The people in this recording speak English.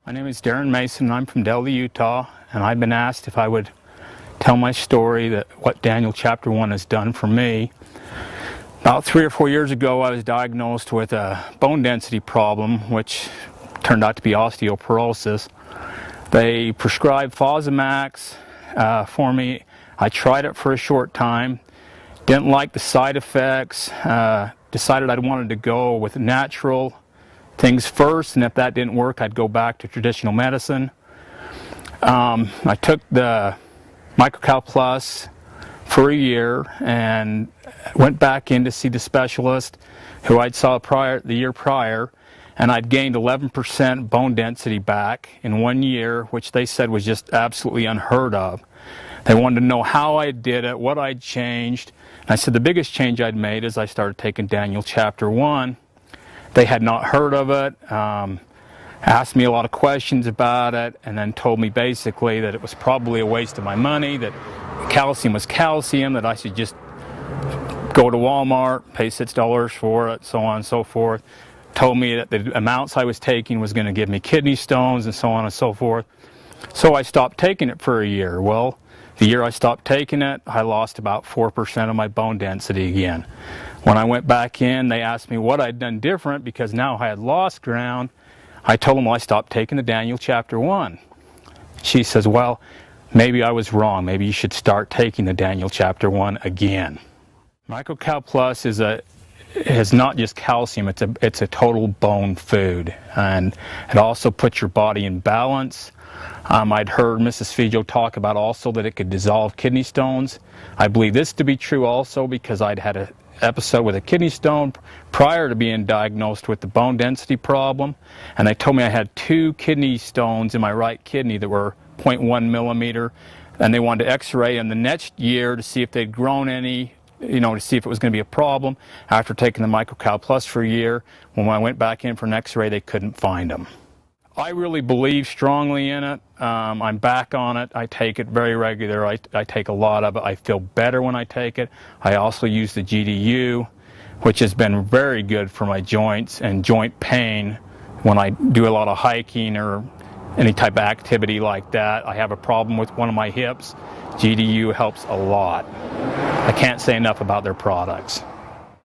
My name is Darren Mason, and I'm from Delta, Utah, and I've been asked if I would tell my story, that what Daniel Chapter 1 has done for me. About 3 or 4 years ago, I was diagnosed with a bone density problem, which turned out to be osteoporosis. They prescribed Fosamax for me. I tried it for a short time, didn't like the side effects, decided I wanted to go with natural things first, and if that didn't work, I'd go back to traditional medicine. I took the Microcal Plus for a year and went back in to see the specialist who I'd saw the year prior, and I'd gained 11% bone density back in 1 year, which they said was just absolutely unheard of. They wanted to know how I did it, what I'd changed. And I said the biggest change I'd made is I started taking Daniel Chapter 1. They had not heard of it, asked me a lot of questions about it, and then told me basically that it was probably a waste of my money, that calcium was calcium, that I should just go to Walmart, pay $6 for it, so on and so forth. Told me that the amounts I was taking was going to give me kidney stones and so on and so forth. So I stopped taking it for a year. Well, the year I stopped taking it, I lost about 4% of my bone density again. When I went back in, they asked me what I'd done different because now I had lost ground. I told them, well, I stopped taking the Daniel Chapter 1. She says, well, maybe I was wrong. Maybe you should start taking the Daniel Chapter 1 again. Microcal Plus is not just calcium, it's a total bone food, and it also puts your body in balance. I'd heard Mrs. Fijo talk about also that it could dissolve kidney stones. I believe this to be true also because I'd had an episode with a kidney stone prior to being diagnosed with the bone density problem, and they told me I had 2 kidney stones in my right kidney that were 0.1 millimeter, and they wanted to x-ray in the next year to see if they'd grown any, to see if it was going to be a problem. After taking the Microcal Plus for a year, when I went back in for an x-ray, they couldn't find them. I really believe strongly in it. I'm back on it. I take it very regular. I take a lot of it. I feel better when I take it. I also use the GDU, which has been very good for my joints and joint pain when I do a lot of hiking or any type of activity like that. I have a problem with one of my hips. GDU helps a lot. I can't say enough about their products.